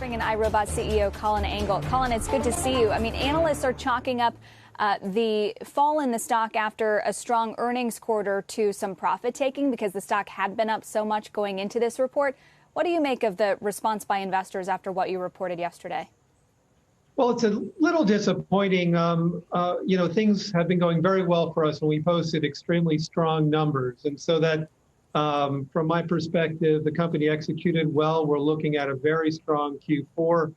Bring in iRobot CEO Colin Angle. Colin, it's good to see you. I mean, analysts are chalking up the fall in the stock after a strong earnings quarter to some profit taking because the stock had been up so much going into this report. What do you make of the response by investors after what you reported yesterday? Well, it's a little disappointing. Things have been going very well for us, and we posted extremely strong numbers. And so that, from my perspective, the company executed well. We're looking at a very strong Q4.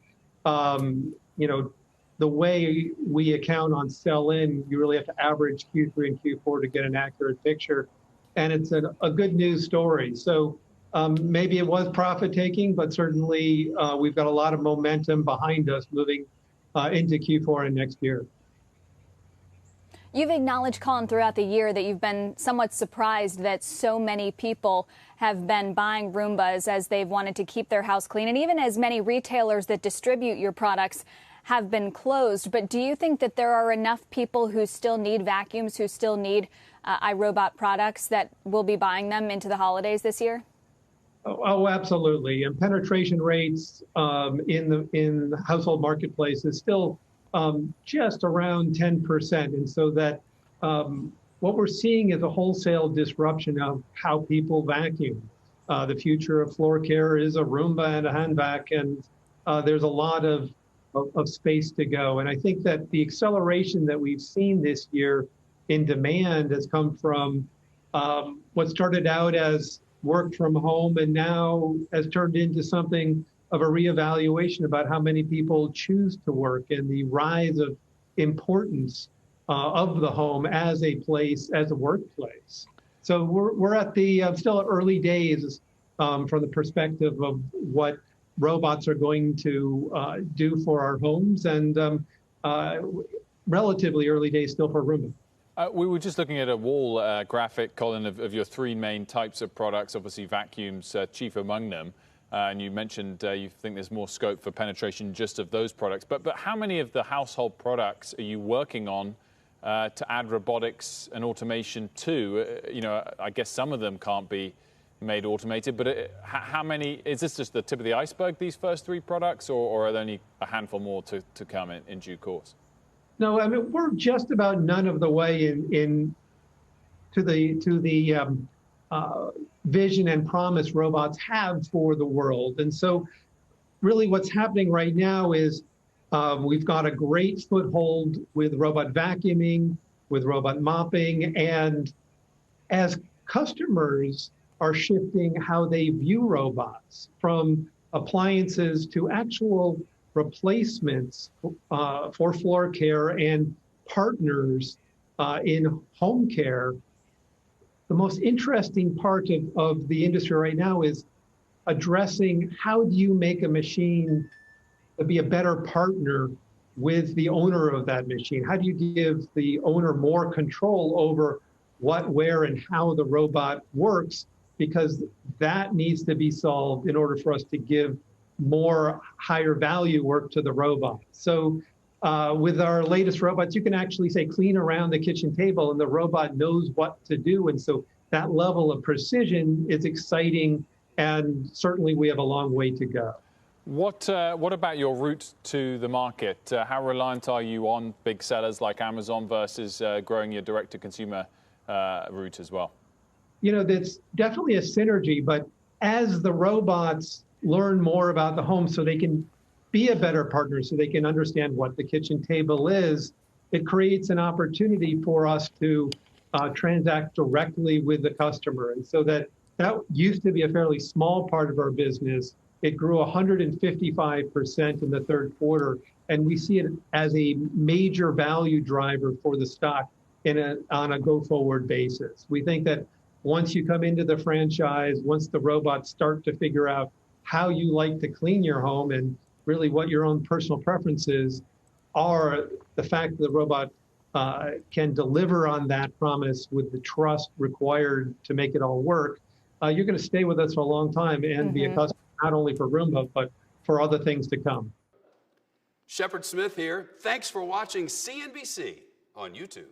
The way we account on sell-in, you really have to average Q3 and Q4 to get an accurate picture. And it's a good news story. So maybe it was profit-taking, but certainly we've got a lot of momentum behind us moving into Q4 and next year. You've acknowledged, Colin, throughout the year that you've been somewhat surprised that so many people have been buying Roombas as they've wanted to keep their house clean, and even as many retailers that distribute your products have been closed. But do you think that there are enough people who still need vacuums, who still need iRobot products, that will be buying them into the holidays this year? Oh, absolutely. And penetration rates in the household marketplace is still just around 10%. And so that what we're seeing is a wholesale disruption of how people vacuum. The future of floor care is a Roomba and a hand vac, and there's a lot of space to go. And I think that the acceleration that we've seen this year in demand has come from what started out as work from home and now has turned into something of a reevaluation about how many people choose to work and the rise of importance of the home as a place, as a workplace. So we're at the still early days from the perspective of what robots are going to do for our homes, and relatively early days still for Roomba. We were just looking at a wall graphic, Colin, of your three main types of products, obviously vacuums chief among them. And you mentioned you think there's more scope for penetration just of those products. But how many of the household products are you working on to add robotics and automation to? I guess some of them can't be made automated, but how many? Is this just the tip of the iceberg, these first three products, or are there only a handful more to come in due course? No, I mean, we're just about none of the way to the vision and promise robots have for the world. And so really what's happening right now is we've got a great foothold with robot vacuuming, with robot mopping, and as customers are shifting how they view robots from appliances to actual replacements for floor care and partners in home care. The most interesting part of the industry right now is addressing how do you make a machine to be a better partner with the owner of that machine? How do you give the owner more control over what, where, and how the robot works? Because that needs to be solved in order for us to give more higher value work to the robot. So with our latest robots, you can actually say clean around the kitchen table and the robot knows what to do. And so that level of precision is exciting, and certainly we have a long way to go. What about your route to the market? How reliant are you on big sellers like Amazon versus growing your direct-to-consumer route as well? That's definitely a synergy, but as the robots learn more about the home so they can be a better partner, so they can understand what the kitchen table is, it creates an opportunity for us to transact directly with the customer. And so that used to be a fairly small part of our business. It grew 155% in the third quarter, and we see it as a major value driver for the stock on a go-forward basis. We think that once you come into the franchise, once the robots start to figure out how you like to clean your home and really what your own personal preferences are, the fact that the robot can deliver on that promise with the trust required to make it all work, you're going to stay with us for a long time and be a customer not only for Roomba, but for other things to come. Shepard Smith here. Thanks for watching CNBC on YouTube.